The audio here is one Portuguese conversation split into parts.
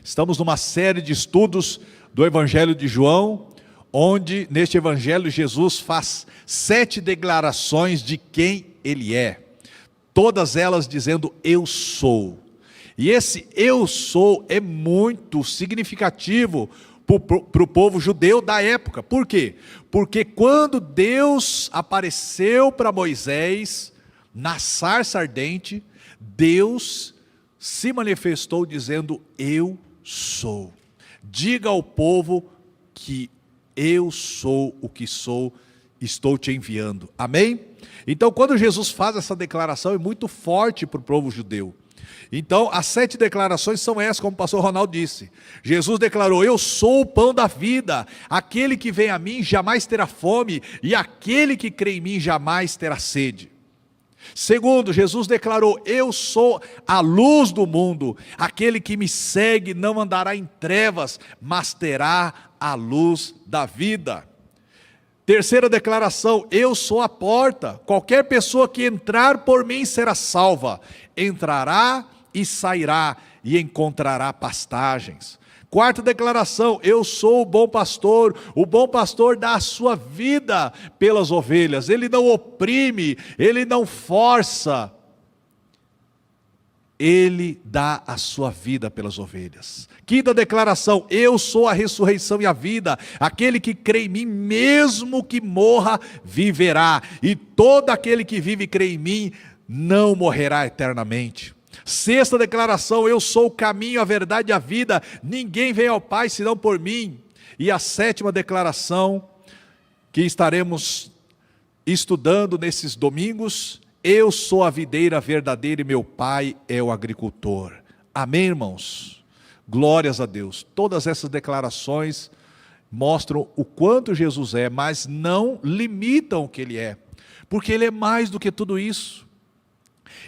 Estamos numa série de estudos do Evangelho de João, onde neste Evangelho Jesus faz 7 declarações de quem Ele é. Todas elas dizendo eu sou. E esse eu sou é muito significativo para o povo judeu da época. Por quê? Porque quando Deus apareceu para Moisés na sarça ardente, Deus se manifestou dizendo eu sou. Diga ao povo que eu sou o que sou, estou te enviando. Amém? Então quando Jesus faz essa declaração é muito forte para o povo judeu. Então as 7 declarações são essas, como o pastor Ronaldo disse. Jesus declarou, eu sou o pão da vida, aquele que vem a mim jamais terá fome, e aquele que crê em mim jamais terá sede. Segundo, Jesus declarou, eu sou a luz do mundo, aquele que me segue não andará em trevas, mas terá a luz da vida. Terceira declaração, eu sou a porta, qualquer pessoa que entrar por mim será salva, entrará e sairá e encontrará pastagens. Quarta declaração, eu sou o bom pastor dá a sua vida pelas ovelhas, ele não oprime, ele não força, ele dá a sua vida pelas ovelhas. Quinta declaração, eu sou a ressurreição e a vida, aquele que crê em mim, mesmo que morra, viverá, e todo aquele que vive e crê em mim, não morrerá eternamente. Sexta declaração, eu sou o caminho, a verdade e a vida, ninguém vem ao Pai senão por mim. E a 7ª declaração, que estaremos estudando nesses domingos, eu sou a videira verdadeira e meu Pai é o agricultor. Amém, irmãos? Glórias a Deus. Todas essas declarações mostram o quanto Jesus é, mas não limitam o que Ele é, porque Ele é mais do que tudo isso.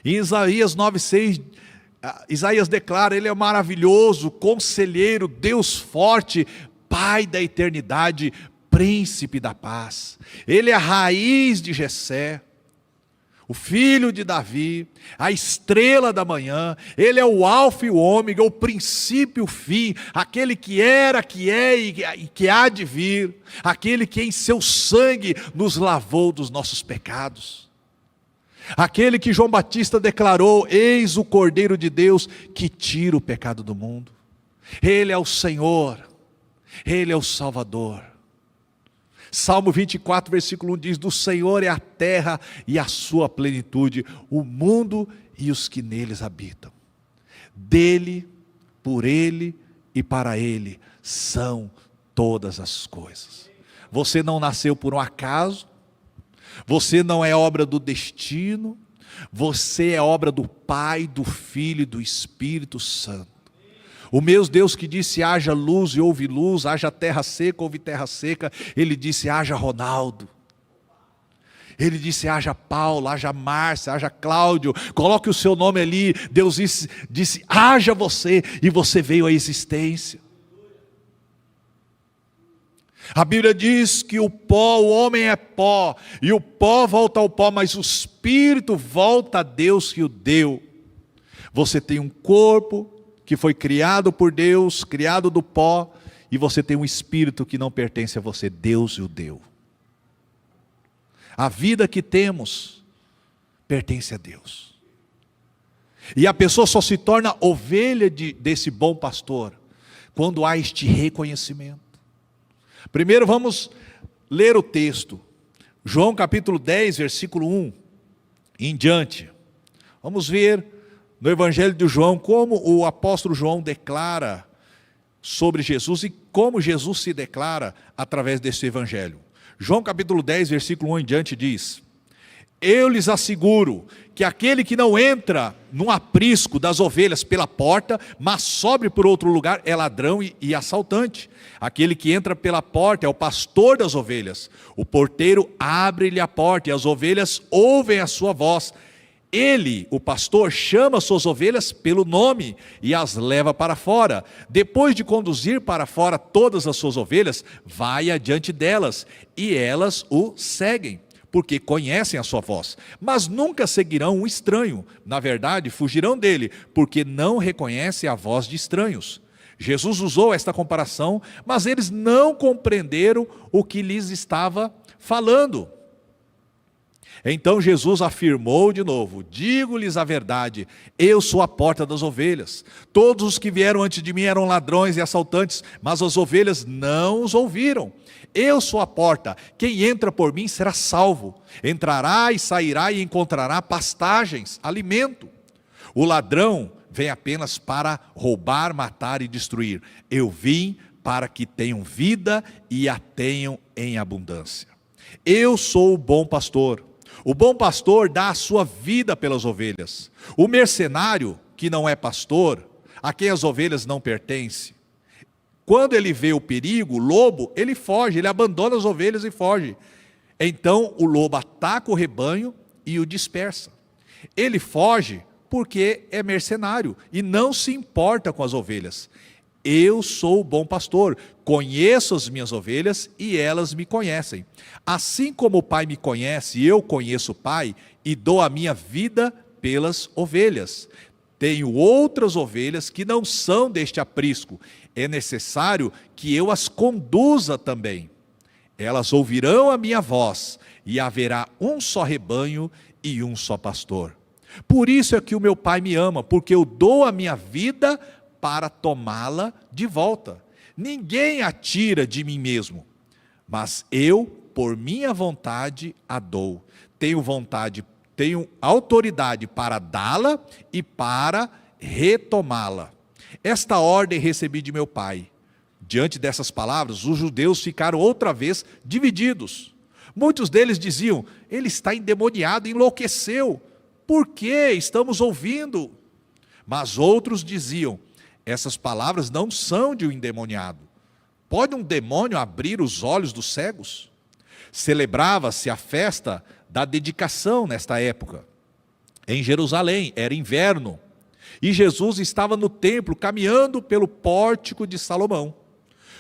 Em Isaías 9,6, Isaías declara, Ele é maravilhoso, conselheiro, Deus forte, Pai da eternidade, príncipe da paz. Ele é a raiz de Jessé, o filho de Davi, a estrela da manhã. Ele é o alfa e o ômega, o princípio e o fim, aquele que era, que é e que há de vir, aquele que em seu sangue nos lavou dos nossos pecados. Aquele que João Batista declarou, eis o Cordeiro de Deus que tira o pecado do mundo. Ele é o Senhor, Ele é o Salvador. Salmo 24, versículo 1 diz, do Senhor é a terra e a sua plenitude, o mundo e os que neles habitam. Dele, por Ele e para Ele são todas as coisas. Você não nasceu por um acaso, você não é obra do destino, você é obra do Pai, do Filho e do Espírito Santo. O meu Deus que disse haja luz e houve luz, haja terra seca, houve terra seca, Ele disse haja Ronaldo. Ele disse haja Paulo, haja Márcia, haja Cláudio, coloque o seu nome ali. Deus disse haja você, e você veio à existência. A Bíblia diz que o homem é pó, e o pó volta ao pó, mas o Espírito volta a Deus que o deu. Você tem um corpo que foi criado por Deus, criado do pó, e você tem um Espírito que não pertence a você, Deus o deu. A vida que temos pertence a Deus. E a pessoa só se torna ovelha desse bom pastor quando há este reconhecimento. Primeiro vamos ler o texto, João capítulo 10, versículo 1 em diante. Vamos ver no Evangelho de João como o apóstolo João declara sobre Jesus e como Jesus se declara através desse Evangelho. João capítulo 10, versículo 1 em diante diz, eu lhes asseguro que aquele que não entra num aprisco das ovelhas pela porta, mas sobe por outro lugar, é ladrão e assaltante. Aquele que entra pela porta é o pastor das ovelhas. O porteiro abre-lhe a porta e as ovelhas ouvem a sua voz. Ele, o pastor, chama suas ovelhas pelo nome e as leva para fora. Depois de conduzir para fora todas as suas ovelhas, vai adiante delas e elas o seguem, porque conhecem a sua voz, mas nunca seguirão um estranho. Na verdade, fugirão dele, porque não reconhecem a voz de estranhos. Jesus usou esta comparação, mas eles não compreenderam o que lhes estava falando. Então Jesus afirmou de novo: digo-lhes a verdade, eu sou a porta das ovelhas. Todos os que vieram antes de mim eram ladrões e assaltantes, mas as ovelhas não os ouviram. Eu sou a porta, quem entra por mim será salvo. Entrará e sairá e encontrará pastagens, alimento. O ladrão vem apenas para roubar, matar e destruir. Eu vim para que tenham vida e a tenham em abundância. Eu sou o bom pastor. O bom pastor dá a sua vida pelas ovelhas. O mercenário, que não é pastor, a quem as ovelhas não pertencem, quando ele vê o perigo, o lobo, ele foge, ele abandona as ovelhas e foge. Então o lobo ataca o rebanho e o dispersa. Ele foge porque é mercenário e não se importa com as ovelhas. Eu sou o bom pastor, conheço as minhas ovelhas e elas me conhecem. Assim como o Pai me conhece e eu conheço o Pai, e dou a minha vida pelas ovelhas. Tenho outras ovelhas que não são deste aprisco. É necessário que eu as conduza também. Elas ouvirão a minha voz, e haverá um só rebanho e um só pastor. Por isso é que o meu Pai me ama, porque eu dou a minha vida para tomá-la de volta. Ninguém a tira de mim mesmo, mas eu, por minha vontade, a dou. Tenho autoridade para dá-la e para retomá-la. Esta ordem recebi de meu Pai. Diante dessas palavras, os judeus ficaram outra vez divididos. Muitos deles diziam: ele está endemoniado, enlouqueceu. Por que estamos ouvindo? Mas outros diziam: essas palavras não são de um endemoniado. Pode um demônio abrir os olhos dos cegos? Celebrava-se a festa da dedicação nesta época. Em Jerusalém, era inverno. E Jesus estava no templo, caminhando pelo pórtico de Salomão.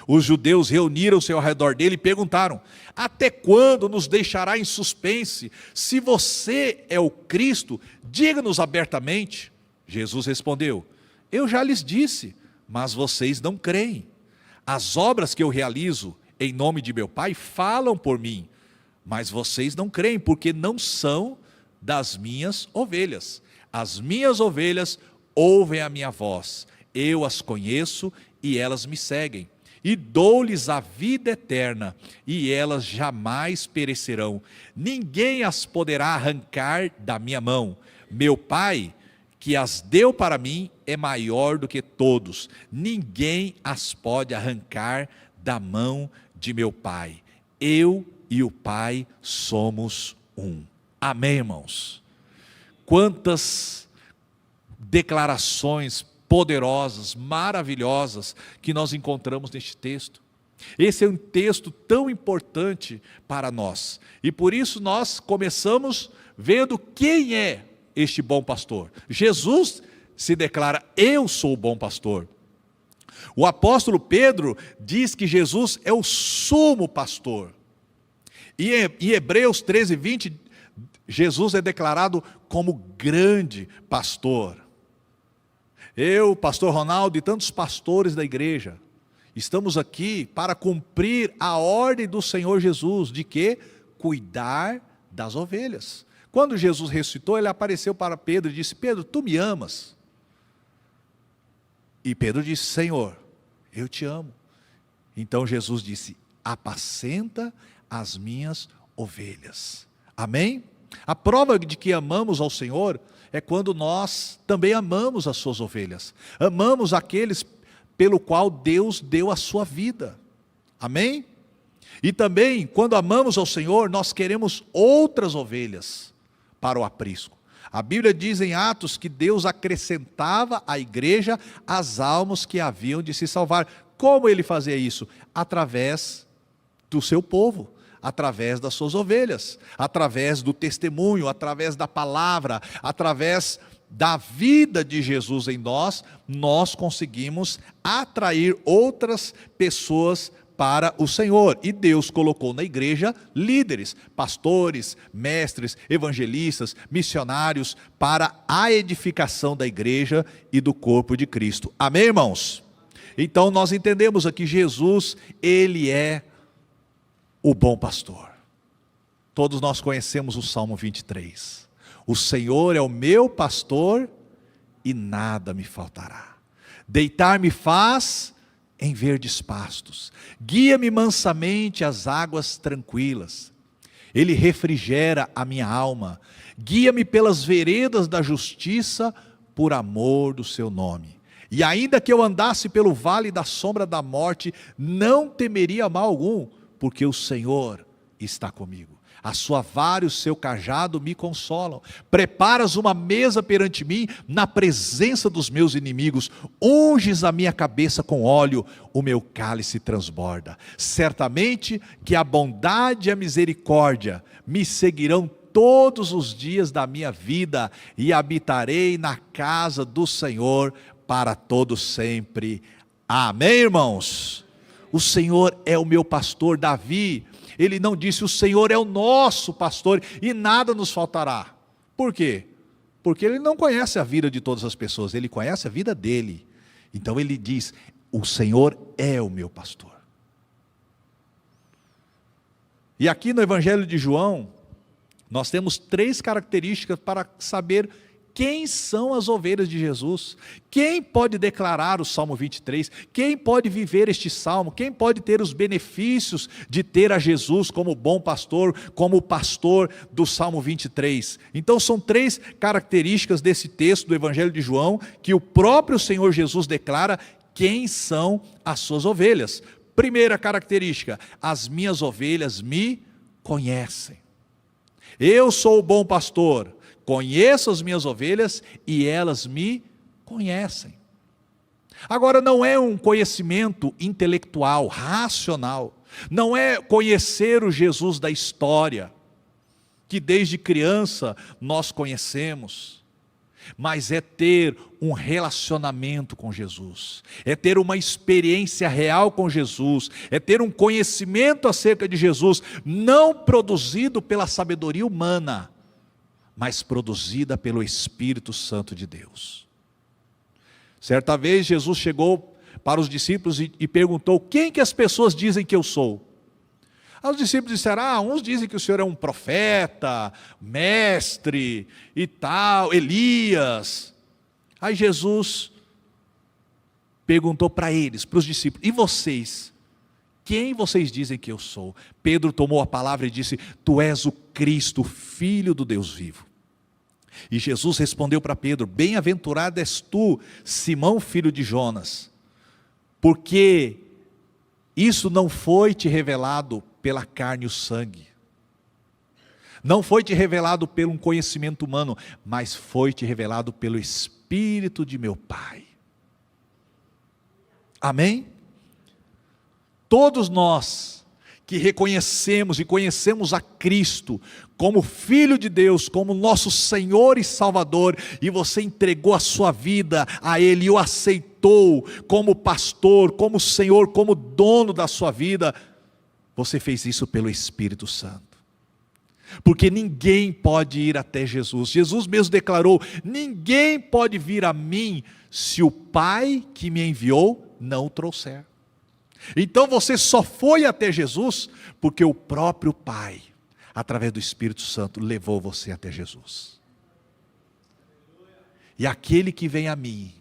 Os judeus reuniram-se ao redor dele e perguntaram: até quando nos deixará em suspense? Se você é o Cristo, diga-nos abertamente. Jesus respondeu: eu já lhes disse, mas vocês não creem. As obras que eu realizo em nome de meu Pai falam por mim, mas vocês não creem, porque não são das minhas ovelhas. As minhas ovelhas ouvem a minha voz, eu as conheço e elas me seguem. E dou-lhes a vida eterna, e elas jamais perecerão. Ninguém as poderá arrancar da minha mão. Meu Pai, que as deu para mim, é maior do que todos. Ninguém as pode arrancar da mão de meu Pai. Eu e o Pai somos um. Amém, irmãos? Quantas declarações poderosas, maravilhosas, que nós encontramos neste texto. Esse é um texto tão importante para nós, e por isso nós começamos vendo quem é este bom pastor. Jesus se declara: eu sou o bom pastor. O apóstolo Pedro diz que Jesus é o sumo pastor, e em Hebreus 13:20, Jesus é declarado como grande pastor. Eu, pastor Ronaldo e tantos pastores da igreja, estamos aqui para cumprir a ordem do Senhor Jesus, de que? Cuidar das ovelhas. Quando Jesus ressuscitou, ele apareceu para Pedro e disse: Pedro, tu me amas? E Pedro disse: Senhor, eu te amo. Então Jesus disse: apacenta as minhas ovelhas. Amém? A prova de que amamos ao Senhor é quando nós também amamos as suas ovelhas. Amamos aqueles pelo qual Deus deu a sua vida. Amém? E também, quando amamos ao Senhor, nós queremos outras ovelhas para o aprisco. A Bíblia diz em Atos que Deus acrescentava à igreja as almas que haviam de se salvar. Como ele fazia isso? Através do seu povo, através das suas ovelhas, através do testemunho, através da palavra, através da vida de Jesus em nós, nós conseguimos atrair outras pessoas para o Senhor. E Deus colocou na igreja líderes, pastores, mestres, evangelistas, missionários, para a edificação da igreja e do corpo de Cristo. Amém, irmãos? Então nós entendemos aqui, Jesus, Ele é o bom pastor. Todos nós conhecemos o Salmo 23. O Senhor é o meu pastor e nada me faltará. Deitar-me faz em verdes pastos, guia-me mansamente às águas tranquilas. Ele refrigera a minha alma, guia-me pelas veredas da justiça, por amor do seu nome. E ainda que eu andasse pelo vale da sombra da morte, não temeria mal algum, porque o Senhor está comigo. A sua vara e o seu cajado me consolam. Preparas uma mesa perante mim, na presença dos meus inimigos. Unges a minha cabeça com óleo, o meu cálice transborda. Certamente que a bondade e a misericórdia me seguirão todos os dias da minha vida, e habitarei na casa do Senhor para todo sempre. Amém, irmãos? O Senhor é o meu pastor. Davi, ele não disse: o Senhor é o nosso pastor e nada nos faltará. Por quê? Porque ele não conhece a vida de todas as pessoas, ele conhece a vida dele. Então ele diz: o Senhor é o meu pastor. E aqui no Evangelho de João, nós temos 3 características para saber quem são as ovelhas de Jesus. Quem pode declarar o Salmo 23? Quem pode viver este Salmo? Quem pode ter os benefícios de ter a Jesus como bom pastor, como o pastor do Salmo 23? Então são 3 características desse texto do Evangelho de João, que o próprio Senhor Jesus declara quem são as suas ovelhas. Primeira característica: as minhas ovelhas me conhecem. Eu sou o bom pastor, conheço as minhas ovelhas e elas me conhecem. Agora, não é um conhecimento intelectual, racional, não é conhecer o Jesus da história, que desde criança nós conhecemos, mas é ter um relacionamento com Jesus, é ter uma experiência real com Jesus, é ter um conhecimento acerca de Jesus, não produzido pela sabedoria humana, mas produzida pelo Espírito Santo de Deus. Certa vez Jesus chegou para os discípulos e perguntou: quem que as pessoas dizem que eu sou? Os discípulos disseram: uns dizem que o Senhor é um profeta, mestre e tal, Elias. Aí Jesus perguntou para eles, para os discípulos: e vocês? Quem vocês dizem que eu sou? Pedro tomou a palavra e disse: tu és o Cristo, Filho do Deus vivo. E Jesus respondeu para Pedro: bem-aventurado és tu, Simão, filho de Jonas, porque isso não foi te revelado pela carne e o sangue, não foi te revelado pelo um conhecimento humano, mas foi te revelado pelo Espírito de meu Pai. Amém? Todos nós que reconhecemos e conhecemos a Cristo como Filho de Deus, como nosso Senhor e Salvador, e você entregou a sua vida a Ele e o aceitou como pastor, como Senhor, como dono da sua vida, você fez isso pelo Espírito Santo. Porque ninguém pode ir até Jesus. Jesus mesmo declarou: ninguém pode vir a mim se o Pai que me enviou não o trouxer. Então você só foi até Jesus porque o próprio Pai, através do Espírito Santo, levou você até Jesus. E aquele que vem a mim,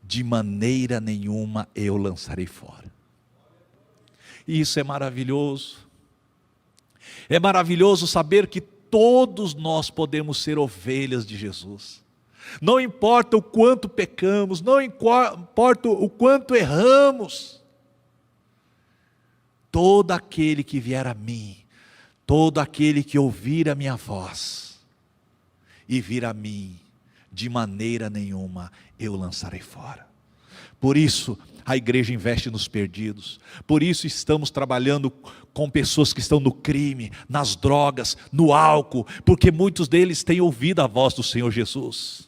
de maneira nenhuma eu lançarei fora. E isso é maravilhoso. É maravilhoso saber que todos nós podemos ser ovelhas de Jesus. Não importa o quanto pecamos, não importa o quanto erramos, todo aquele que vier a mim, todo aquele que ouvir a minha voz e vir a mim, de maneira nenhuma eu lançarei fora. Por isso a igreja investe nos perdidos, por isso estamos trabalhando com pessoas que estão no crime, nas drogas, no álcool, porque muitos deles têm ouvido a voz do Senhor Jesus,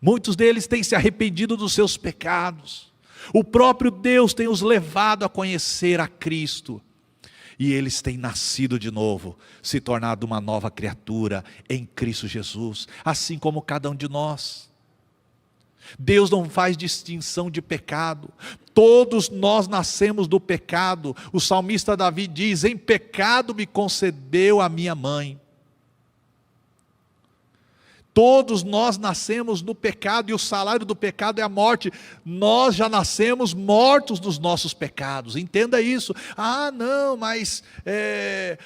muitos deles têm se arrependido dos seus pecados, o próprio Deus tem os levado a conhecer a Cristo, e eles têm nascido de novo, se tornado uma nova criatura em Cristo Jesus, assim como cada um de nós. Deus não faz distinção de pecado. Todos nós nascemos do pecado. O salmista Davi diz: em pecado me concebeu a minha mãe. Todos nós nascemos no pecado, e o salário do pecado é a morte. Nós já nascemos mortos dos nossos pecados, entenda isso. Ah, não, mas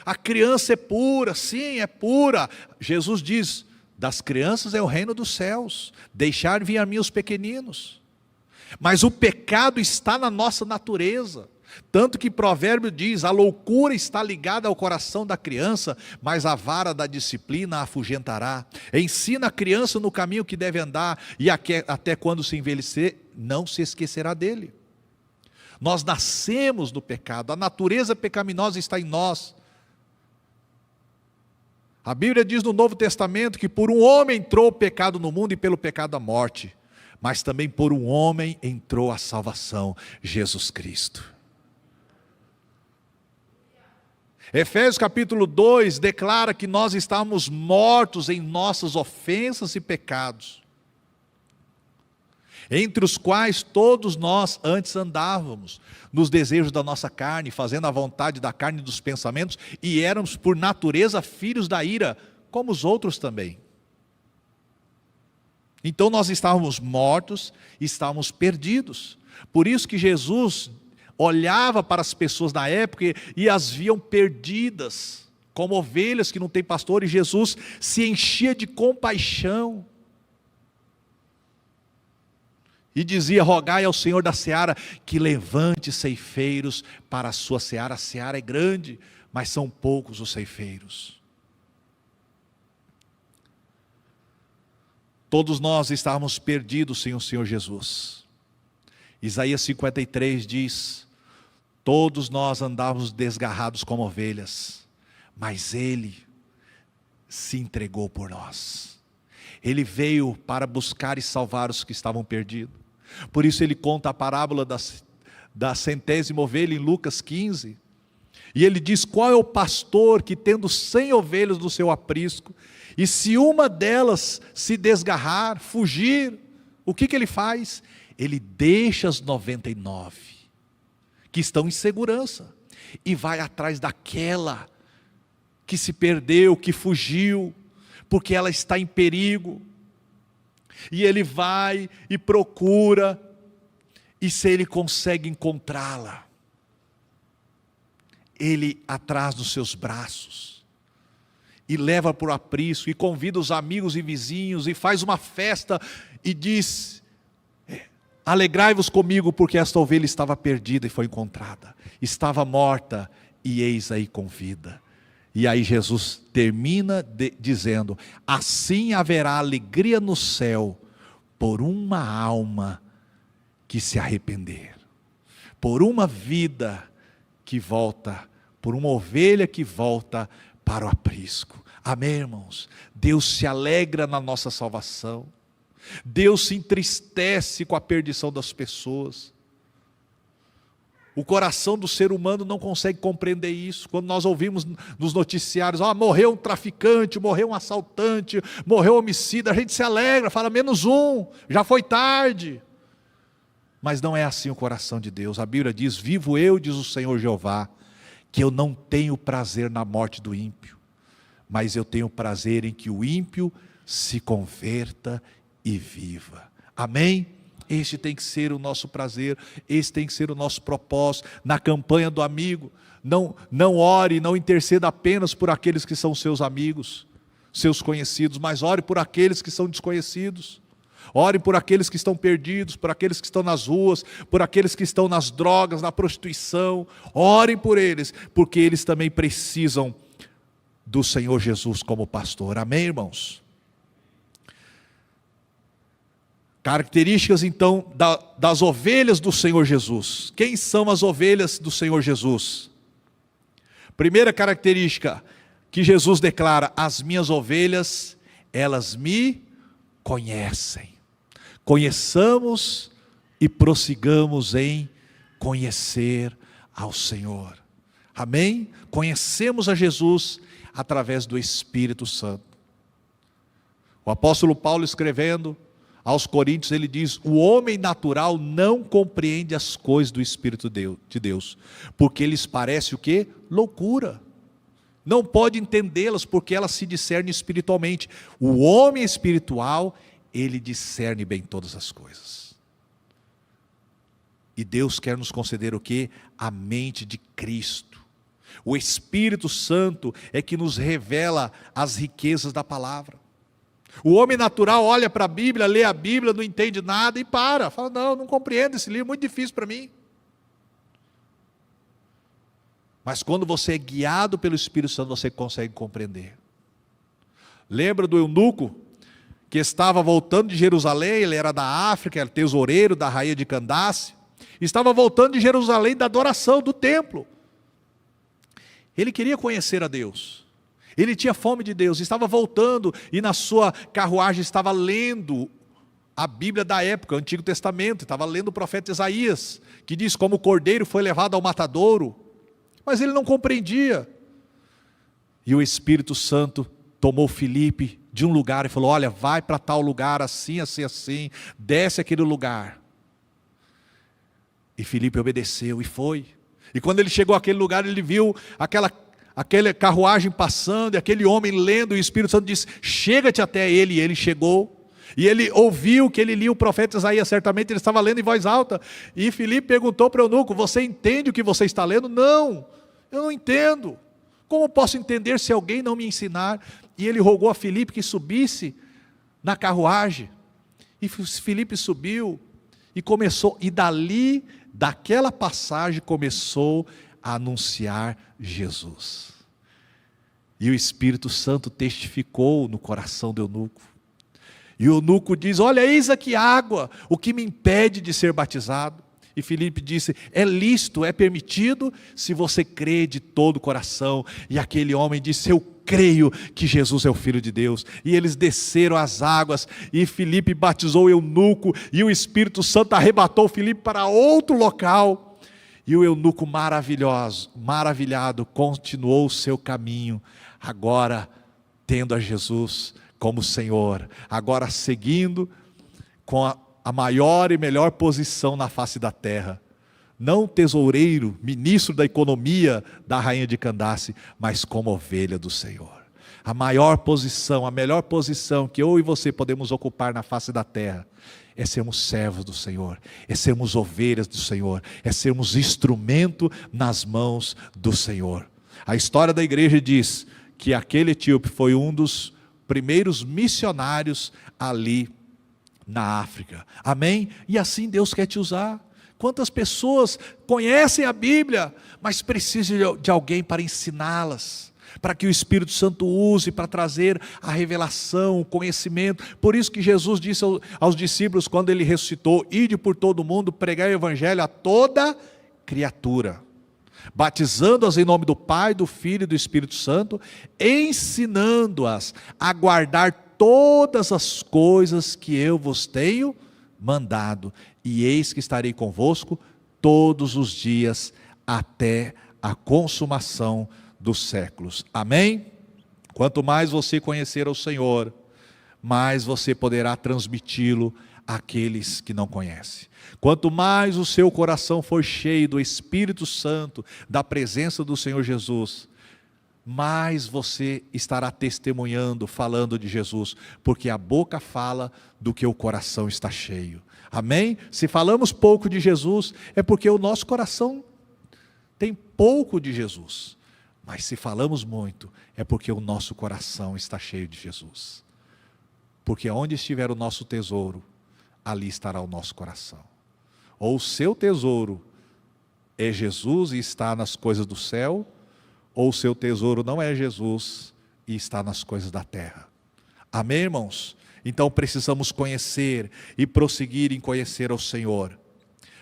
a criança é pura. Sim, é pura. Jesus diz: das crianças é o reino dos céus, deixar vir a mim os pequeninos. Mas o pecado está na nossa natureza. Tanto que Provérbio diz: a loucura está ligada ao coração da criança, mas a vara da disciplina a afugentará. Ensina a criança no caminho que deve andar, e até quando se envelhecer, não se esquecerá dele. Nós nascemos do pecado, a natureza pecaminosa está em nós. A Bíblia diz no Novo Testamento que por um homem entrou o pecado no mundo, e pelo pecado a morte, mas também por um homem entrou a salvação, Jesus Cristo. Efésios capítulo 2 declara que nós estamos mortos em nossas ofensas e pecados, entre os quais todos nós antes andávamos, nos desejos da nossa carne, fazendo a vontade da carne e dos pensamentos, e éramos por natureza filhos da ira, como os outros também. Então nós estávamos mortos, estávamos perdidos. Por isso que Jesus olhava para as pessoas na época e as viam perdidas, como ovelhas que não têm pastor, e Jesus se enchia de compaixão e dizia: rogai ao Senhor da seara que levante ceifeiros para a sua seara. A seara é grande, mas são poucos os ceifeiros. Todos nós estávamos perdidos sem o Senhor Jesus. Isaías 53 diz: todos nós andávamos desgarrados como ovelhas, mas Ele se entregou por nós. Ele veio para buscar e salvar os que estavam perdidos. Por isso Ele conta a parábola da centésima ovelha em Lucas 15. E Ele diz: qual é o pastor que, tendo 100 ovelhas no seu aprisco, e se uma delas se desgarrar, fugir, o que ele faz? Ele deixa as 99 que estão em segurança, e vai atrás daquela que se perdeu, que fugiu, porque ela está em perigo. E ele vai e procura, e se ele consegue encontrá-la, ele atrás dos seus braços, e leva para o aprisco, e convida os amigos e vizinhos, e faz uma festa, e diz: alegrai-vos comigo, porque esta ovelha estava perdida e foi encontrada, estava morta e eis aí com vida. E aí Jesus termina dizendo: assim haverá alegria no céu por uma alma que se arrepender, por uma vida que volta, por uma ovelha que volta para o aprisco. Amém, irmãos? Deus se alegra na nossa salvação. Deus se entristece com a perdição das pessoas. O coração do ser humano não consegue compreender isso. Quando nós ouvimos nos noticiários: morreu um traficante, morreu um assaltante, morreu um homicida, a gente se alegra, fala: menos um, já foi tarde. Mas não é assim o coração de Deus. A Bíblia diz: vivo eu, diz o Senhor Jeová, que eu não tenho prazer na morte do ímpio, mas eu tenho prazer em que o ímpio se converta e viva. Amém? Este tem que ser o nosso prazer, este tem que ser o nosso propósito. Na campanha do amigo, não ore, não interceda apenas por aqueles que são seus amigos, seus conhecidos, mas ore por aqueles que são desconhecidos. Ore por aqueles que estão perdidos, por aqueles que estão nas ruas, por aqueles que estão nas drogas, na prostituição. Orem por eles, porque eles também precisam do Senhor Jesus como pastor. Amém, irmãos? Características então das ovelhas do Senhor Jesus. Quem são as ovelhas do Senhor Jesus? Primeira característica que Jesus declara: as minhas ovelhas, elas me conhecem. Conheçamos e prossigamos em conhecer ao Senhor. Amém? Conhecemos a Jesus através do Espírito Santo. O apóstolo Paulo, escrevendo aos Coríntios, ele diz: o homem natural não compreende as coisas do Espírito de Deus, porque lhes parece o quê? Loucura. Não pode entendê-las, porque elas se discernem espiritualmente. O homem espiritual, ele discerne bem todas as coisas. E Deus quer nos conceder o quê? A mente de Cristo. O Espírito Santo é que nos revela as riquezas da palavra. O homem natural olha para a Bíblia, lê a Bíblia, não entende nada e para. Fala: não compreendo esse livro, é muito difícil para mim. Mas quando você é guiado pelo Espírito Santo, você consegue compreender. Lembra do eunuco que estava voltando de Jerusalém? Ele era da África, era tesoureiro da rainha de Candace. Estava voltando de Jerusalém da adoração, do templo. Ele queria conhecer a Deus. Ele tinha fome de Deus, estava voltando e na sua carruagem estava lendo a Bíblia da época, o Antigo Testamento. Estava lendo o profeta Isaías, que diz como o cordeiro foi levado ao matadouro. Mas ele não compreendia. E o Espírito Santo tomou Filipe de um lugar e falou: olha, vai para tal lugar, assim, assim, assim, desce aquele lugar. E Filipe obedeceu e foi. E quando ele chegou àquele lugar, ele viu aquela carruagem passando, e aquele homem lendo, e o Espírito Santo disse: chega-te até ele. E ele chegou, e ele ouviu que ele lia o profeta Isaías, certamente ele estava lendo em voz alta. E Filipe perguntou para o eunuco: você entende o que você está lendo? Não, eu não entendo. Como posso entender se alguém não me ensinar? E ele rogou a Filipe que subisse na carruagem. E Filipe subiu e começou, e daquela passagem começou a anunciar Jesus. E o Espírito Santo testificou no coração do eunuco. E o eunuco diz: olha, eis aqui água, o que me impede de ser batizado? E Filipe disse: é lícito, é permitido, se você crê de todo o coração. E aquele homem disse: eu creio que Jesus é o Filho de Deus. E eles desceram as águas, e Filipe batizou o eunuco, e o Espírito Santo arrebatou Filipe para outro local. E o eunuco maravilhado, continuou o seu caminho, agora tendo a Jesus como Senhor, agora seguindo com a maior e melhor posição na face da terra. Não tesoureiro, ministro da economia da rainha de Candace, mas como ovelha do Senhor. A maior posição, a melhor posição que eu e você podemos ocupar na face da terra é sermos servos do Senhor, é sermos ovelhas do Senhor, é sermos instrumento nas mãos do Senhor. A história da igreja diz que aquele etíope foi um dos primeiros missionários ali na África. Amém? E assim Deus quer te usar. Quantas pessoas conhecem a Bíblia, mas precisam de alguém para ensiná-las, para que o Espírito Santo use para trazer a revelação, o conhecimento. Por isso que Jesus disse aos discípulos quando ele ressuscitou: ide por todo o mundo, pregai o evangelho a toda criatura, batizando-as em nome do Pai, do Filho e do Espírito Santo, ensinando-as a guardar todas as coisas que eu vos tenho mandado, e eis que estarei convosco todos os dias até a consumação dos séculos. Amém? Quanto mais você conhecer o Senhor, mais você poderá transmiti-lo àqueles que não conhecem. Quanto mais o seu coração for cheio do Espírito Santo, da presença do Senhor Jesus, mais você estará testemunhando, falando de Jesus, porque a boca fala do que o coração está cheio. Amém? Se falamos pouco de Jesus, é porque o nosso coração tem pouco de Jesus. Mas se falamos muito, é porque o nosso coração está cheio de Jesus. Porque onde estiver o nosso tesouro, ali estará o nosso coração. Ou o seu tesouro é Jesus e está nas coisas do céu, ou o seu tesouro não é Jesus e está nas coisas da terra. Amém, irmãos? Então precisamos conhecer e prosseguir em conhecer ao Senhor.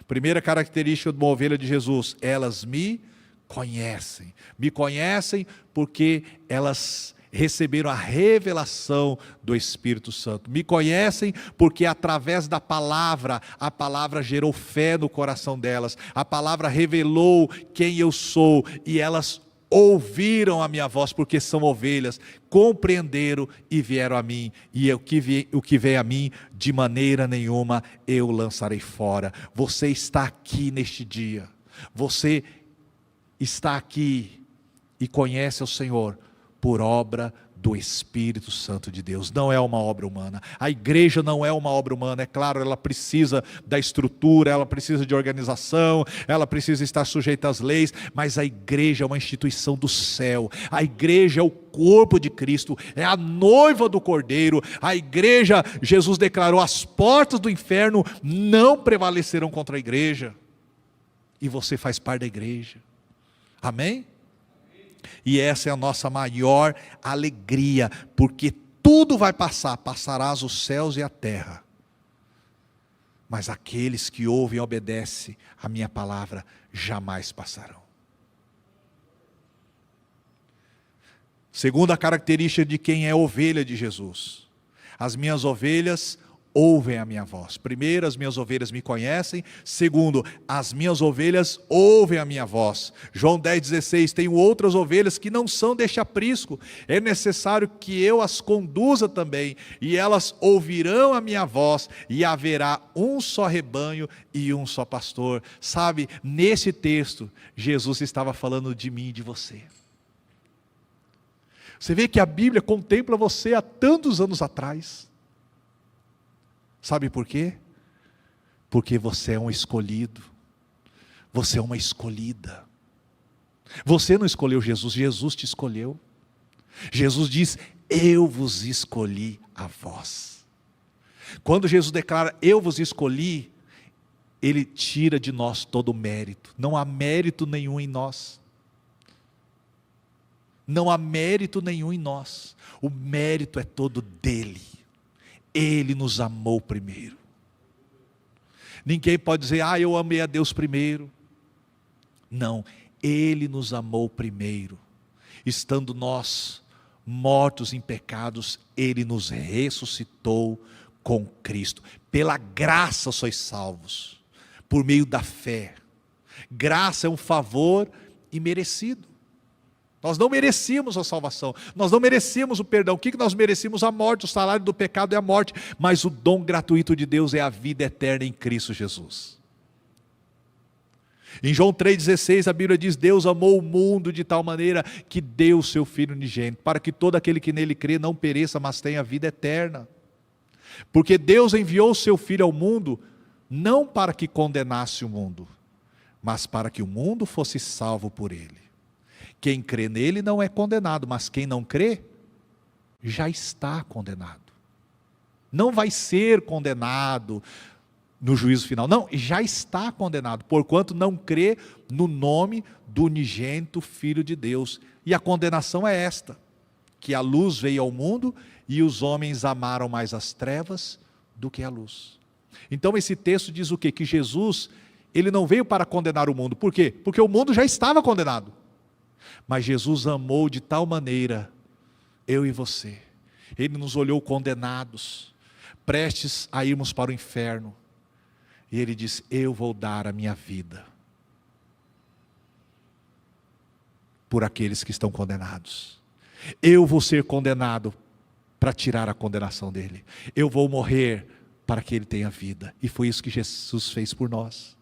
Primeira característica de uma ovelha de Jesus: elas me conhecem. Me conhecem porque elas receberam a revelação do Espírito Santo. Me conhecem porque através da palavra, a palavra gerou fé no coração delas. A palavra revelou quem eu sou e elas ouviram a minha voz, porque são ovelhas, compreenderam e vieram a mim, e o que vem a mim, de maneira nenhuma eu lançarei fora. Você está aqui neste dia, você está aqui e conhece o Senhor por obra do Espírito Santo de Deus, não é uma obra humana. A igreja não é uma obra humana, é claro, ela precisa da estrutura, ela precisa de organização, ela precisa estar sujeita às leis, mas a igreja é uma instituição do céu, a igreja é o corpo de Cristo, é a noiva do Cordeiro, a igreja, Jesus declarou, as portas do inferno não prevalecerão contra a igreja, e você faz parte da igreja, amém? E essa é a nossa maior alegria, porque tudo vai passar, passarás os céus e a terra, mas aqueles que ouvem e obedecem a minha palavra, jamais passarão. Segunda característica de quem é ovelha de Jesus: as minhas ovelhas ouvem a minha voz. Primeiro, as minhas ovelhas me conhecem. Segundo, as minhas ovelhas ouvem a minha voz. João 10,16, tenho outras ovelhas que não são deste aprisco, é necessário que eu as conduza também, e elas ouvirão a minha voz, e haverá um só rebanho e um só pastor. Sabe, nesse texto, Jesus estava falando de mim e de você. Você vê que a Bíblia contempla você há tantos anos atrás. Sabe por quê? Porque você é um escolhido, você é uma escolhida. Você não escolheu Jesus, Jesus te escolheu. Jesus diz, eu vos escolhi a vós. Quando Jesus declara, eu vos escolhi, Ele tira de nós todo o mérito. Não há mérito nenhum em nós. Não há mérito nenhum em nós. O mérito é todo dele. Ele nos amou primeiro. Ninguém pode dizer, eu amei a Deus primeiro. Não, Ele nos amou primeiro. Estando nós mortos em pecados, Ele nos ressuscitou com Cristo. Pela graça sois salvos, por meio da fé. Graça é um favor imerecido. Nós não merecíamos a salvação, nós não merecíamos o perdão. O que nós merecíamos? A morte, o salário do pecado é a morte, mas o dom gratuito de Deus é a vida eterna em Cristo Jesus. Em João 3,16 a Bíblia diz, Deus amou o mundo de tal maneira que deu o seu Filho unigênito, para que todo aquele que nele crê não pereça, mas tenha vida eterna. Porque Deus enviou o seu Filho ao mundo, não para que condenasse o mundo, mas para que o mundo fosse salvo por ele. Quem crê nele não é condenado, mas quem não crê, já está condenado. Não vai ser condenado no juízo final, não, já está condenado, porquanto não crê no nome do unigênito Filho de Deus. E a condenação é esta, que a luz veio ao mundo e os homens amaram mais as trevas do que a luz. Então esse texto diz o quê? Que Jesus, ele não veio para condenar o mundo. Por quê? Porque o mundo já estava condenado. Mas Jesus amou de tal maneira, eu e você, Ele nos olhou condenados, prestes a irmos para o inferno, e Ele diz, eu vou dar a minha vida, por aqueles que estão condenados, eu vou ser condenado, para tirar a condenação dele, eu vou morrer, para que ele tenha vida, e foi isso que Jesus fez por nós.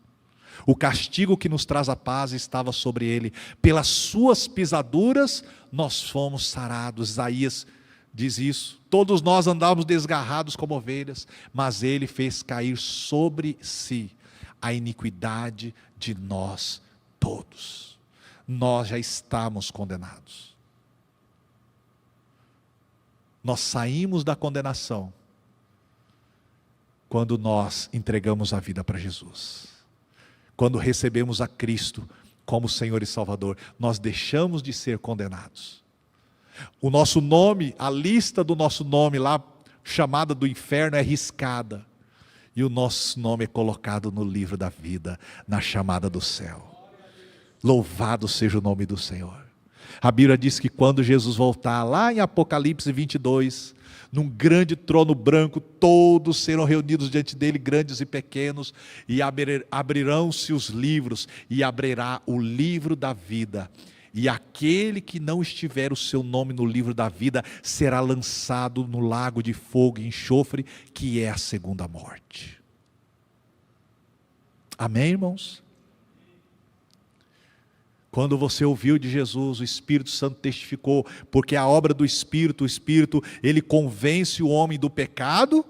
O castigo que nos traz a paz estava sobre ele, pelas suas pisaduras nós fomos sarados. Isaías diz isso, todos nós andávamos desgarrados como ovelhas, mas ele fez cair sobre si a iniquidade de nós todos. Nós já estamos condenados, nós saímos da condenação, quando nós entregamos a vida para Jesus. Quando recebemos a Cristo como Senhor e Salvador, nós deixamos de ser condenados. O nosso nome, a lista do nosso nome lá, chamada do inferno, é riscada. E o nosso nome é colocado no livro da vida, na chamada do céu. Louvado seja o nome do Senhor. A Bíblia diz que quando Jesus voltar, lá em Apocalipse 22, num grande trono branco, todos serão reunidos diante dele, grandes e pequenos, e abrirão-se os livros, e abrirá o livro da vida, E aquele que não estiver o seu nome no livro da vida será lançado no lago de fogo e enxofre, que é a segunda morte. Amém, irmãos? Quando você ouviu de Jesus, o Espírito Santo testificou, porque a obra do Espírito, o Espírito, ele convence o homem do pecado,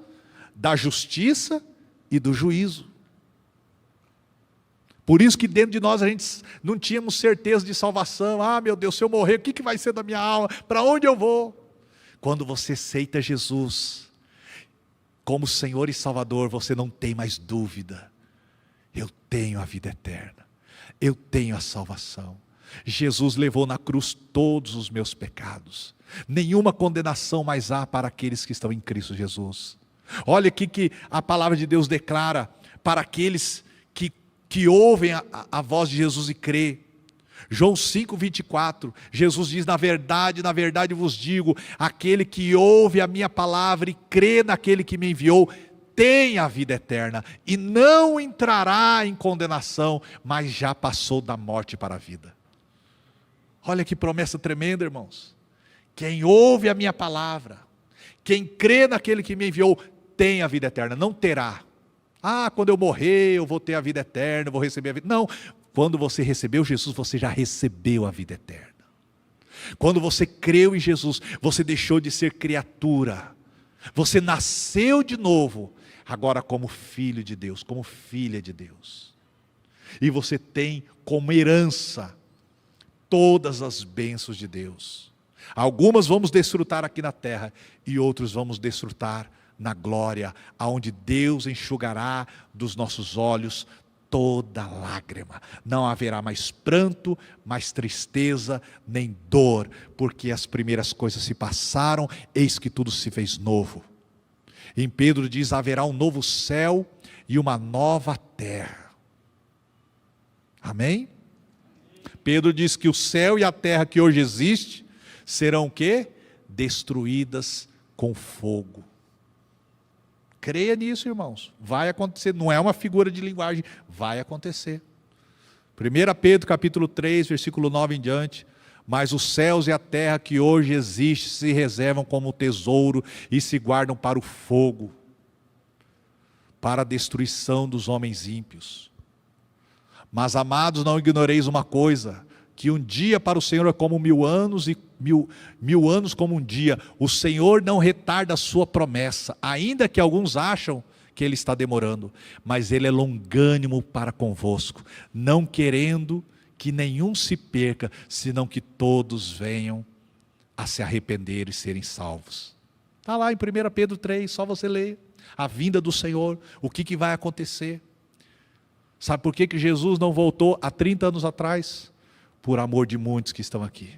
da justiça e do juízo. Por isso que dentro de nós a gente não tínhamos certeza de salvação. Ah, meu Deus, se eu morrer, o que vai ser da minha alma? Para onde eu vou? Quando você aceita Jesus como Senhor e Salvador, você não tem mais dúvida. Eu tenho a vida eterna. Eu tenho a salvação. Jesus levou na cruz todos os meus pecados. Nenhuma condenação mais há para aqueles que estão em Cristo Jesus. Olha aqui que a palavra de Deus declara para aqueles que ouvem a voz de Jesus e crê. João 5:24, Jesus diz: na verdade vos digo, aquele que ouve a minha palavra e crê naquele que me enviou, tem a vida eterna, e não entrará em condenação, mas já passou da morte para a vida. Olha que promessa tremenda, irmãos. Quem ouve a minha palavra, quem crê naquele que me enviou, tem a vida eterna, não terá. Ah, quando eu morrer, eu vou ter a vida eterna, eu vou receber a vida. Não, quando você recebeu Jesus, você já recebeu a vida eterna. Quando você creu em Jesus, você deixou de ser criatura. Você nasceu de novo, agora como filho de Deus, como filha de Deus. E você tem como herança todas as bênçãos de Deus. Algumas vamos desfrutar aqui na terra, e outros vamos desfrutar na glória, aonde Deus enxugará dos nossos olhos toda lágrima. Não haverá mais pranto, mais tristeza, nem dor, porque as primeiras coisas se passaram, eis que tudo se fez novo. Em Pedro diz: haverá um novo céu e uma nova terra. Amém? Pedro diz que o céu e a terra que hoje existe serão o quê? Destruídas com fogo. Creia nisso, irmãos. Vai acontecer. Não é uma figura de linguagem. Vai acontecer. 1 Pedro capítulo 3, versículo 9 em diante. Mas os céus e a terra que hoje existem se reservam como tesouro e se guardam para o fogo, para a destruição dos homens ímpios. Mas, amados, não ignoreis uma coisa, que um dia para o Senhor é como 1000 anos, e mil anos como um dia. O Senhor não retarda a sua promessa, ainda que alguns acham que Ele está demorando, mas Ele é longânimo para convosco, não querendo que nenhum se perca, senão que todos venham a se arrepender e serem salvos. Está lá em 1 Pedro 3, só você ler. A vinda do Senhor, o que vai acontecer. Sabe por que Jesus não voltou há 30 anos atrás? Por amor de muitos que estão aqui.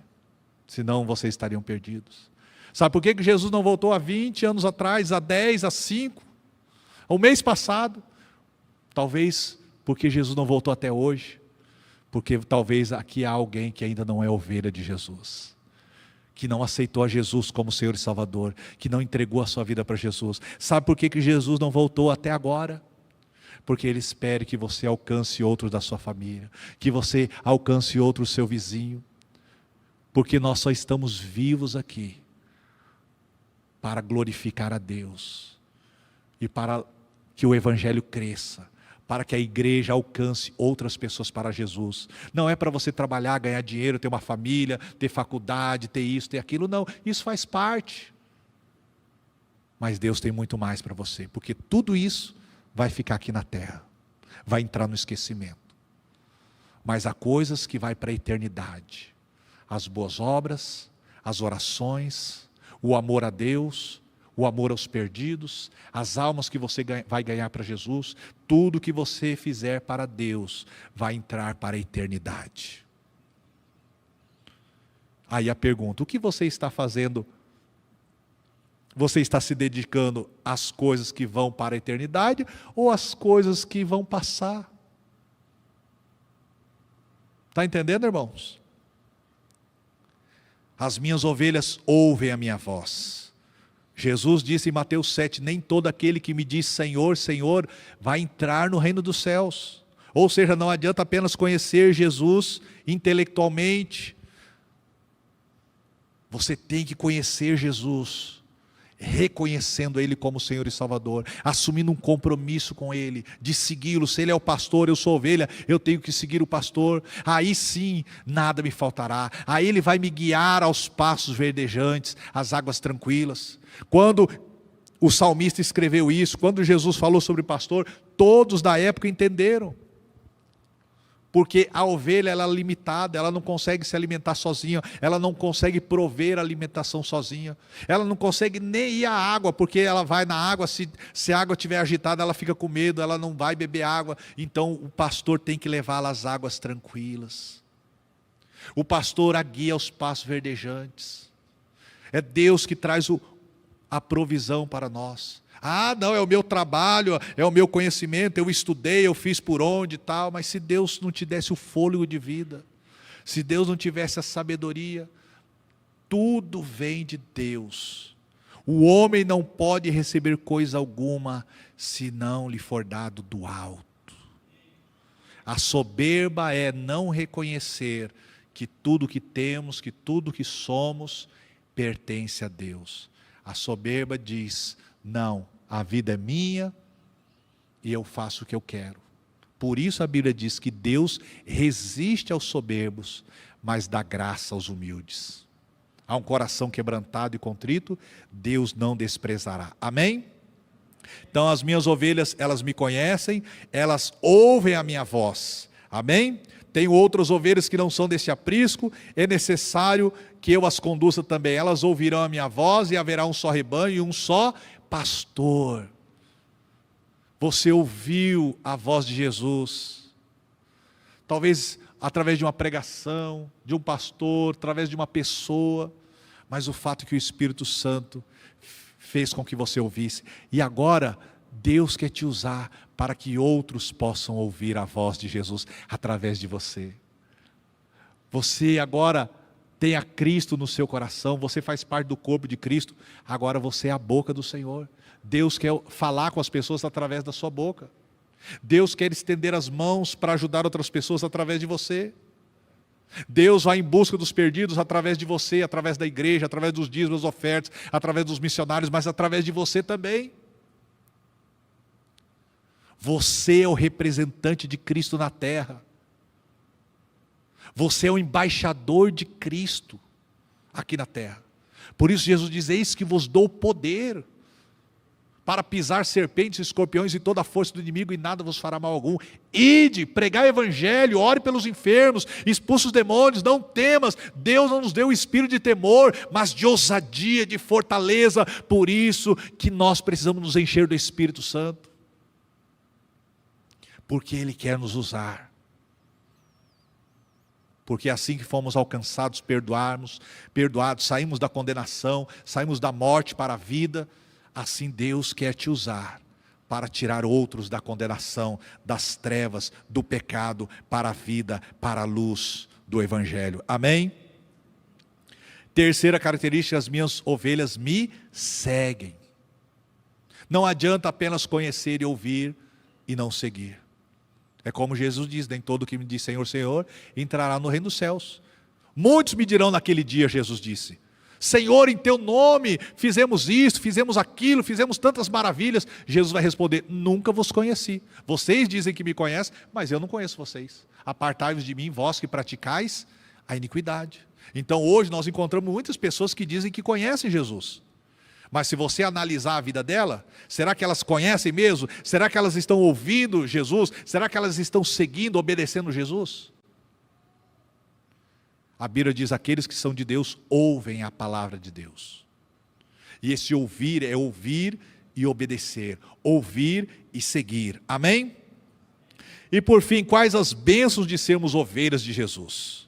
Senão vocês estariam perdidos. Sabe por que Jesus não voltou há 20 anos atrás, há 10, há 5? O mês passado? Talvez porque Jesus não voltou até hoje. Porque talvez aqui há alguém que ainda não é ovelha de Jesus. Que não aceitou a Jesus como Senhor e Salvador. Que não entregou a sua vida para Jesus. Sabe por que Jesus não voltou até agora? Porque Ele espera que você alcance outros da sua família, que você alcance outro seu vizinho, porque nós só estamos vivos aqui para glorificar a Deus, e para que o Evangelho cresça, para que a igreja alcance outras pessoas para Jesus. Não é para você trabalhar, ganhar dinheiro, ter uma família, ter faculdade, ter isso, ter aquilo, não, isso faz parte, mas Deus tem muito mais para você, porque tudo isso vai ficar aqui na terra, vai entrar no esquecimento. Mas há coisas que vai para a eternidade. As boas obras, as orações, o amor a Deus, o amor aos perdidos, as almas que você vai ganhar para Jesus, tudo que você fizer para Deus vai entrar para a eternidade. Aí a pergunta: o que você está fazendo? Você está se dedicando às coisas que vão para a eternidade ou às coisas que vão passar? Está entendendo, irmãos? As minhas ovelhas ouvem a minha voz. Jesus disse em Mateus 7, nem todo aquele que me diz Senhor, Senhor, vai entrar no reino dos céus. Ou seja, não adianta apenas conhecer Jesus intelectualmente, Você tem que conhecer Jesus, reconhecendo Ele como Senhor e Salvador, assumindo um compromisso com Ele, de segui-lo. Se Ele é o pastor, eu sou ovelha, eu tenho que seguir o pastor. Aí sim, nada me faltará. Aí Ele vai me guiar aos pastos verdejantes, às águas tranquilas. Quando o salmista escreveu isso, quando Jesus falou sobre o pastor, todos da época entenderam. Porque a ovelha, ela é limitada, ela não consegue se alimentar sozinha, ela não consegue prover alimentação sozinha, ela não consegue nem ir à água, porque ela vai na água, se a água estiver agitada, ela fica com medo, ela não vai beber água. Então o pastor tem que levá-la às águas tranquilas. O pastor a guia aos pastos verdejantes. É Deus que traz a provisão para nós. Ah, não, é o meu trabalho, é o meu conhecimento, eu estudei, eu fiz por onde e tal, mas se Deus não te desse o fôlego de vida, se Deus não tivesse a sabedoria, tudo vem de Deus. O homem não pode receber coisa alguma, se não lhe for dado do alto. A soberba é não reconhecer que tudo que temos, que tudo que somos, pertence a Deus. A soberba diz: não, a vida é minha e eu faço o que eu quero. Por isso a Bíblia diz que Deus resiste aos soberbos, mas dá graça aos humildes. Há um coração quebrantado e contrito, Deus não desprezará. Amém? Então as minhas ovelhas, elas me conhecem, elas ouvem a minha voz. Amém? Tenho outras ovelhas que não são desse aprisco, é necessário que eu as conduza também. Elas ouvirão a minha voz e haverá um só rebanho e um só pastor. Você ouviu a voz de Jesus, talvez através de uma pregação, de um pastor, através de uma pessoa, mas o fato é que o Espírito Santo fez com que você ouvisse, e agora Deus quer te usar para que outros possam ouvir a voz de Jesus através de você. Você agora tem a Cristo no seu coração, você faz parte do corpo de Cristo, agora você é a boca do Senhor. Deus quer falar com as pessoas através da sua boca. Deus quer estender as mãos para ajudar outras pessoas através de você. Deus vai em busca dos perdidos através de você, através da igreja, através dos dízimos, das ofertas, através dos missionários, mas através de você também. Você é o representante de Cristo na terra. Você é o embaixador de Cristo aqui na terra. Por isso Jesus diz: eis que vos dou poder para pisar serpentes e escorpiões e toda a força do inimigo, e nada vos fará mal algum. Ide, pregai o evangelho, ore pelos enfermos, expulse os demônios, não temas. Deus não nos deu o espírito de temor, mas de ousadia, de fortaleza. Por isso que nós precisamos nos encher do Espírito Santo, porque Ele quer nos usar. Porque assim que fomos alcançados, perdoados, saímos da condenação, saímos da morte para a vida, assim Deus quer te usar para tirar outros da condenação, das trevas, do pecado, para a vida, para a luz do Evangelho. Amém? Terceira característica: as minhas ovelhas me seguem. Não adianta apenas conhecer e ouvir e não seguir. É como Jesus diz: nem todo que me diz Senhor, Senhor, entrará no reino dos céus. Muitos me dirão naquele dia, Jesus disse: Senhor, em teu nome fizemos isso, fizemos aquilo, fizemos tantas maravilhas. Jesus vai responder: nunca vos conheci. Vocês dizem que me conhecem, mas eu não conheço vocês. Apartai-vos de mim, vós que praticais a iniquidade. Então hoje nós encontramos muitas pessoas que dizem que conhecem Jesus, mas se você analisar a vida dela, será que elas conhecem mesmo? Será que elas estão ouvindo Jesus? Será que elas estão seguindo, obedecendo Jesus? A Bíblia diz: aqueles que são de Deus ouvem a palavra de Deus. E esse ouvir é ouvir e obedecer, ouvir e seguir. Amém? E por fim, quais as bênçãos de sermos ovelhas de Jesus?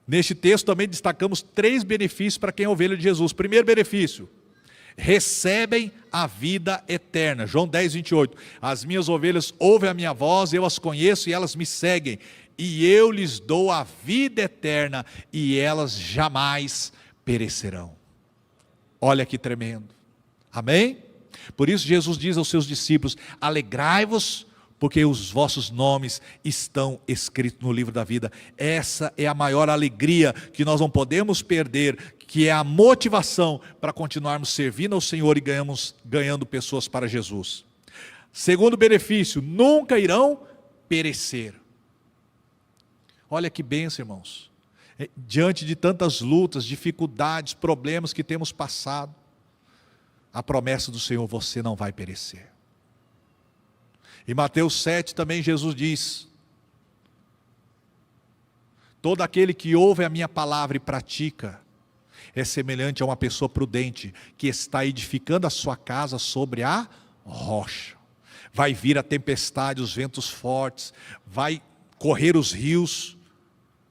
Neste texto também destacamos 3 benefícios para quem é ovelha de Jesus. Primeiro benefício: recebem a vida eterna. João 10, 28. As minhas ovelhas ouvem a minha voz, eu as conheço e elas me seguem. E eu lhes dou a vida eterna e elas jamais perecerão. Olha que tremendo. Amém? Por isso Jesus diz aos seus discípulos: alegrai-vos, porque os vossos nomes estão escritos no livro da vida. Essa é a maior alegria que nós não podemos perder, que é a motivação para continuarmos servindo ao Senhor e ganhando pessoas para Jesus. Segundo benefício, nunca irão perecer. Olha que bênção, irmãos. Diante de tantas lutas, dificuldades, problemas que temos passado, a promessa do Senhor: você não vai perecer. Em Mateus 7 também Jesus diz: todo aquele que ouve a minha palavra e pratica é semelhante a uma pessoa prudente que está edificando a sua casa sobre a rocha. Vai vir a tempestade, os ventos fortes, vai correr os rios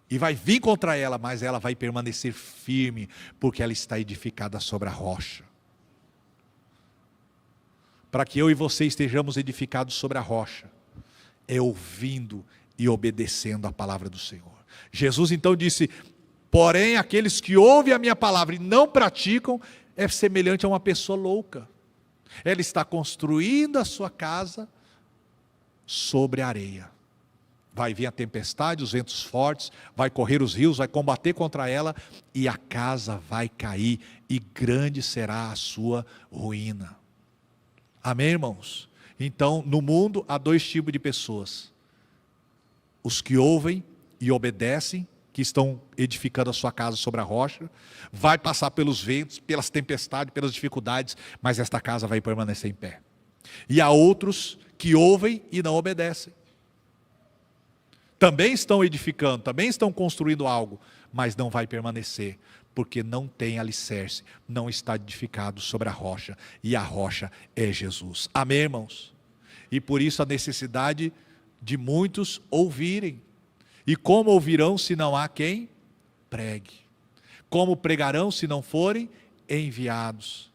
e vai vir contra ela, mas ela vai permanecer firme, porque ela está edificada sobre a rocha. Para que eu e você estejamos edificados sobre a rocha, é ouvindo e obedecendo a palavra do Senhor. Jesus então disse: porém aqueles que ouvem a minha palavra e não praticam, é semelhante a uma pessoa louca. Ela está construindo a sua casa sobre a areia. Vai vir a tempestade, os ventos fortes, vai correr os rios, vai combater contra ela, e a casa vai cair, e grande será a sua ruína. Amém, irmãos? Então, no mundo há dois tipos de pessoas: os que ouvem e obedecem, que estão edificando a sua casa sobre a rocha, vai passar pelos ventos, pelas tempestades, pelas dificuldades, mas esta casa vai permanecer em pé. E há outros que ouvem e não obedecem. Também estão edificando, também estão construindo algo, mas não vai permanecer, porque não tem alicerce, não está edificado sobre a rocha, e a rocha é Jesus. Amém, irmãos? E por isso a necessidade de muitos ouvirem. E como ouvirão se não há quem pregue? Como pregarão se não forem enviados?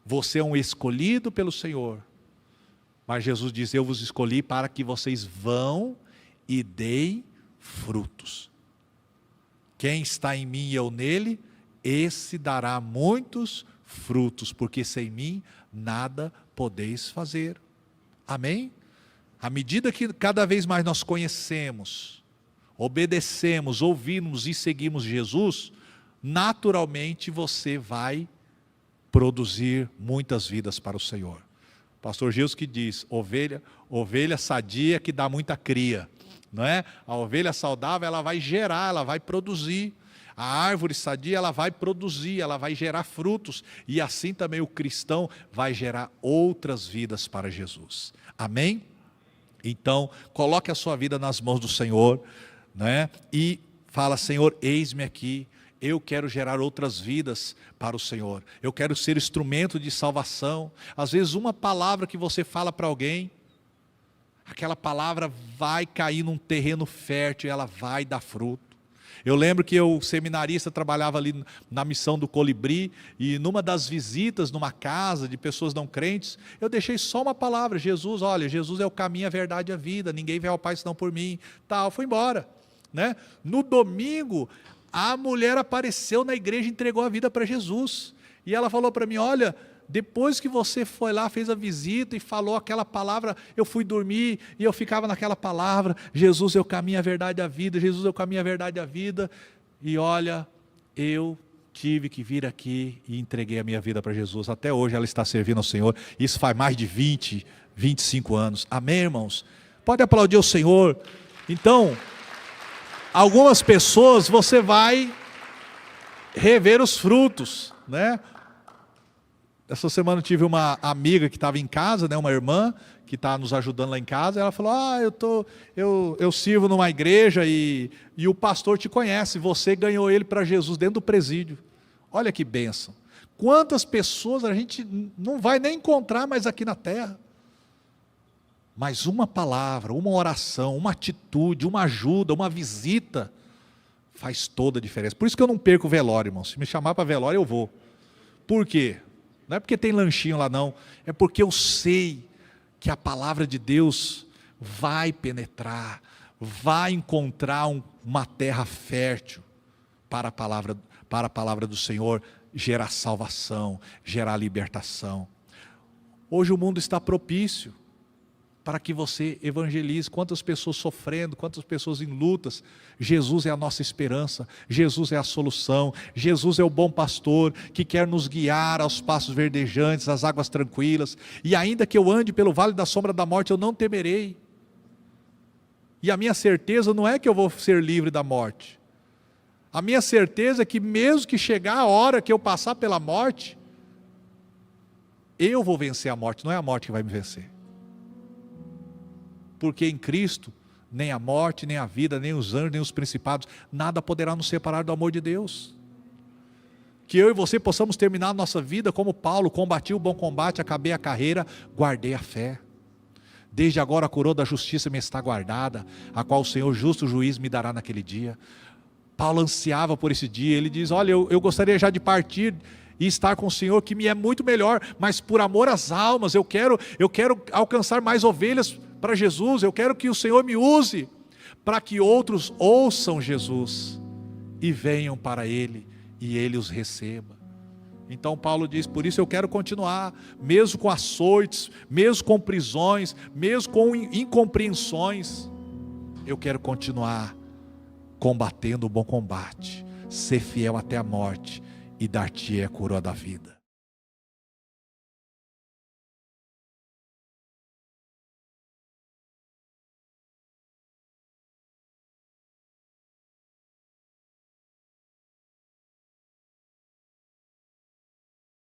Você é um escolhido pelo Senhor, mas Jesus diz: eu vos escolhi para que vocês vão e deem frutos. Quem está em mim e eu nele, esse dará muitos frutos, porque sem mim nada podeis fazer. Amém? À medida que cada vez mais nós conhecemos, obedecemos, ouvimos e seguimos Jesus, naturalmente você vai produzir muitas vidas para o Senhor. Pastor Gilson que diz: ovelha sadia que dá muita cria, não é? A ovelha saudável, ela vai gerar, ela vai produzir. A árvore sadia, ela vai produzir, ela vai gerar frutos, e assim também o cristão vai gerar outras vidas para Jesus. Amém? Então, coloque a sua vida nas mãos do Senhor, né? E fala: Senhor, eis-me aqui, eu quero gerar outras vidas para o Senhor, eu quero ser instrumento de salvação. Às vezes uma palavra que você fala para alguém, aquela palavra vai cair num terreno fértil e ela vai dar fruto. Eu lembro que eu, seminarista, trabalhava ali na missão do Colibri, e numa das visitas numa casa de pessoas não crentes, eu deixei só uma palavra: Jesus, olha, Jesus é o caminho, a verdade e a vida, ninguém vem ao Pai senão por mim, tal, fui embora, né? No domingo, a mulher apareceu na igreja e entregou a vida para Jesus, e ela falou para mim: olha, depois que você foi lá, fez a visita e falou aquela palavra, eu fui dormir e eu ficava naquela palavra: Jesus é o caminho, a verdade e a vida, Jesus é o caminho, a verdade e a vida. E olha, eu tive que vir aqui e entreguei a minha vida para Jesus. Até hoje ela está servindo ao Senhor. Isso faz mais de 25 anos. Amém, irmãos? Pode aplaudir o Senhor. Então, algumas pessoas você vai rever os frutos, né? Essa semana eu tive uma amiga que estava em casa, né, uma irmã que está nos ajudando lá em casa. Ela falou: eu sirvo numa igreja e o pastor te conhece, você ganhou ele para Jesus dentro do presídio. Olha que bênção. Quantas pessoas a gente não vai nem encontrar mais aqui na terra, mas uma palavra, uma oração, uma atitude, uma ajuda, uma visita faz toda a diferença. Por isso que eu não perco velório, irmão. Se me chamar para velório eu vou. Por quê? Não é porque tem lanchinho lá não, é porque eu sei que a palavra de Deus vai penetrar, vai encontrar uma terra fértil para a palavra do Senhor gerar salvação, gerar libertação. Hoje o mundo está propício, para que você evangelize. Quantas pessoas sofrendo, quantas pessoas em lutas. Jesus é a nossa esperança, Jesus é a solução, Jesus é o bom pastor, que quer nos guiar aos pastos verdejantes, às águas tranquilas, e ainda que eu ande pelo vale da sombra da morte, eu não temerei. E a minha certeza não é que eu vou ser livre da morte, a minha certeza é que mesmo que chegar a hora que eu passar pela morte, eu vou vencer a morte, não é a morte que vai me vencer. Porque em Cristo, nem a morte, nem a vida, nem os anjos, nem os principados, nada poderá nos separar do amor de Deus. Que eu e você possamos terminar a nossa vida como Paulo: combati o bom combate, acabei a carreira, guardei a fé. Desde agora a coroa da justiça me está guardada, a qual o Senhor justo juiz me dará naquele dia. Paulo ansiava por esse dia. Ele diz: olha, eu gostaria já de partir e estar com o Senhor, que me é muito melhor, mas por amor às almas, eu quero alcançar mais ovelhas para Jesus, eu quero que o Senhor me use, para que outros ouçam Jesus, e venham para Ele, e Ele os receba. Então Paulo diz: por isso eu quero continuar, mesmo com açoites, mesmo com prisões, mesmo com incompreensões, eu quero continuar combatendo o bom combate, ser fiel até a morte, e dar-te a coroa da vida.